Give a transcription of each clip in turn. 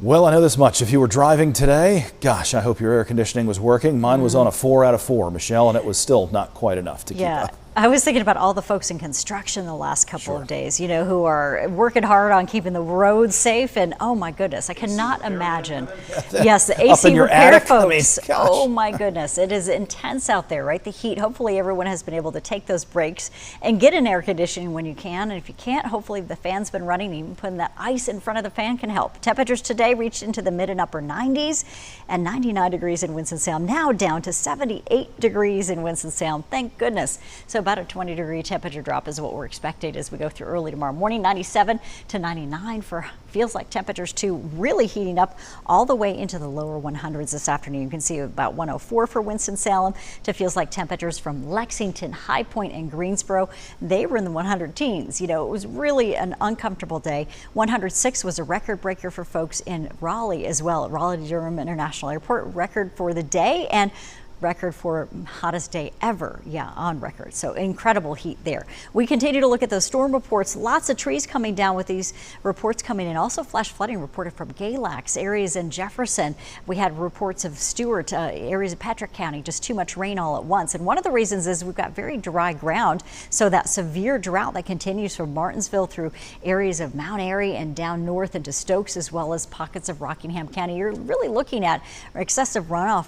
Well, I know this much. If you were driving today, gosh, I hope your air conditioning was working. Mine was on a 4 out of 4, Michelle, and it was still not quite enough to keep up. I was thinking about all the folks in construction the last couple of days, who are working hard on keeping the roads safe. And oh my goodness, I cannot imagine. Yes, the AC repair folks. Oh my goodness, it is intense out there, right? The heat. Hopefully everyone has been able to take those breaks and get an air conditioning when you can. And if you can't, hopefully the fan's been running. Even putting that ice in front of the fan can help. Temperatures today reached into the mid and upper 90s and 99 degrees in Winston-Salem. Now down to 78 degrees in Winston-Salem. Thank goodness. So about a 20-degree temperature drop is what we're expecting as we go through early tomorrow morning. 97 to 99 for feels like temperatures too, really heating up all the way into the lower 100s this afternoon. You can see about 104 for Winston-Salem to feels like temperatures from Lexington, High Point, and Greensboro. They were in the 100 teens. It was really an uncomfortable day. 106 was a record breaker for folks in Raleigh as well at Raleigh-Durham International Airport. Record for the day and record for hottest day ever, on record. So incredible heat there. We continue to look at those storm reports. Lots of trees coming down with these reports coming in. Also flash flooding reported from Galax, areas in Jefferson. We had reports of Stewart, areas of Patrick County, just too much rain all at once. And one of the reasons is we've got very dry ground. So that severe drought that continues from Martinsville through areas of Mount Airy and down north into Stokes, as well as pockets of Rockingham County. You're really looking at excessive runoff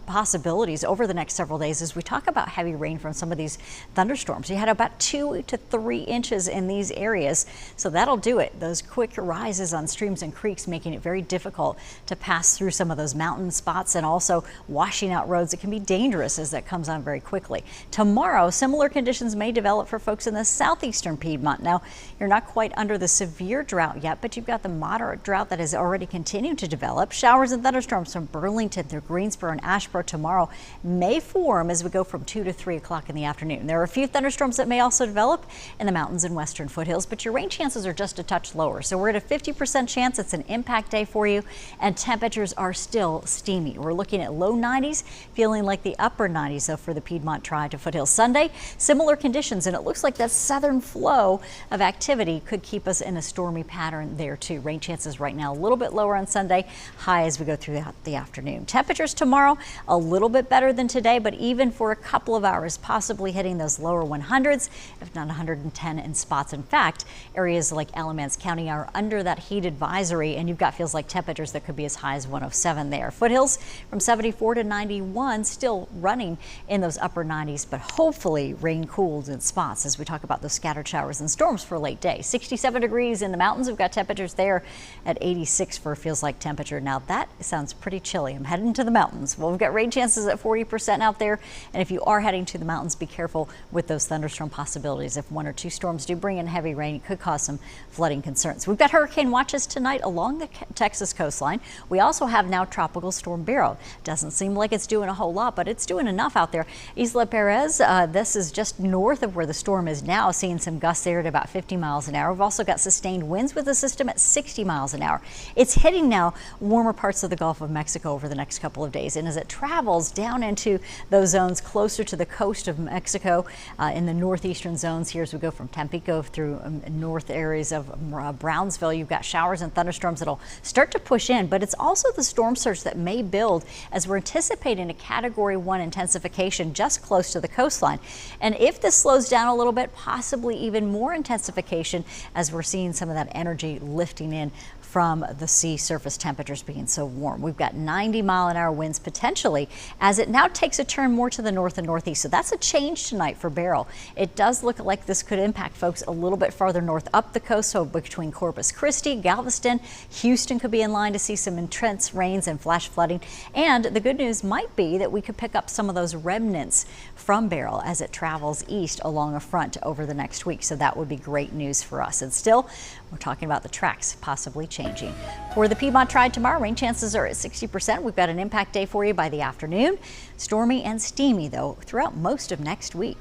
possibilities over the next several days as we talk about heavy rain from some of these thunderstorms. You had about 2 to 3 inches in these areas, so that'll do it. Those quick rises on streams and creeks making it very difficult to pass through some of those mountain spots and also washing out roads. It can be dangerous as that comes on very quickly. Tomorrow, similar conditions may develop for folks in the southeastern Piedmont. Now, you're not quite under the severe drought yet, but you've got the moderate drought that has already continued to develop. Showers and thunderstorms from Burlington through Greensboro and Asheboro tomorrow may form as we go from 2 to 3 o'clock in the afternoon. There are a few thunderstorms that may also develop in the mountains and western foothills, but your rain chances are just a touch lower. So we're at a 50% chance. It's an impact day for you, and temperatures are still steamy. We're looking at low 90s, feeling like the upper 90s though for the Piedmont Tri to foothills. Sunday, similar conditions, and it looks like that southern flow of activity could keep us in a stormy pattern there too. Rain chances right now a little bit lower on Sunday, high as we go through the afternoon. Temperatures tomorrow a little bit better than today, but even for a couple of hours, possibly hitting those lower 100s, if not 110 in spots. In fact, areas like Alamance County are under that heat advisory, and you've got feels like temperatures that could be as high as 107 there. Foothills from 74 to 91, still running in those upper 90s, but hopefully rain cooled in spots as we talk about those scattered showers and storms for late day. 67 degrees in the mountains. We've got temperatures there at 86 for feels like temperature. Now that sounds pretty chilly. I'm heading to the mountains. Well, we've got rain chances at 40% out there, and if you are heading to the mountains, be careful with those thunderstorm possibilities. If 1 or 2 storms do bring in heavy rain, it could cause some flooding concerns. We've got hurricane watches tonight along the Texas coastline. We also have now Tropical Storm Beryl. Doesn't seem like it's doing a whole lot, but it's doing enough out there. Isla Perez, this is just north of where the storm is now, seeing some gusts there at about 50 miles an hour. We've also got sustained winds with the system at 60 miles an hour. It's hitting now warmer parts of the Gulf of Mexico over the next couple of days, and as it travels down into those zones closer to the coast of Mexico, in the northeastern zones here as we go from Tampico through north areas of Brownsville, you've got showers and thunderstorms that'll start to push in, but it's also the storm surge that may build as we're anticipating a Category 1 intensification just close to the coastline. And if this slows down a little bit, possibly even more intensification as we're seeing some of that energy lifting in from the sea surface temperatures being so warm. We've got 90-mile-an-hour winds potentially as it now takes a turn more to the north and northeast. So that's a change tonight for Beryl. It does look like this could impact folks a little bit farther north up the coast, so between Corpus Christi, Galveston, Houston could be in line to see some intense rains and flash flooding. And the good news might be that we could pick up some of those remnants from Beryl as it travels east along a front over the next week. So that would be great news for us. And still, we're talking about the tracks possibly changing. For the Piedmont Tri tomorrow, rain chances are at 60%. We've got an impact day for you by the afternoon. Stormy and steamy, though, throughout most of next week.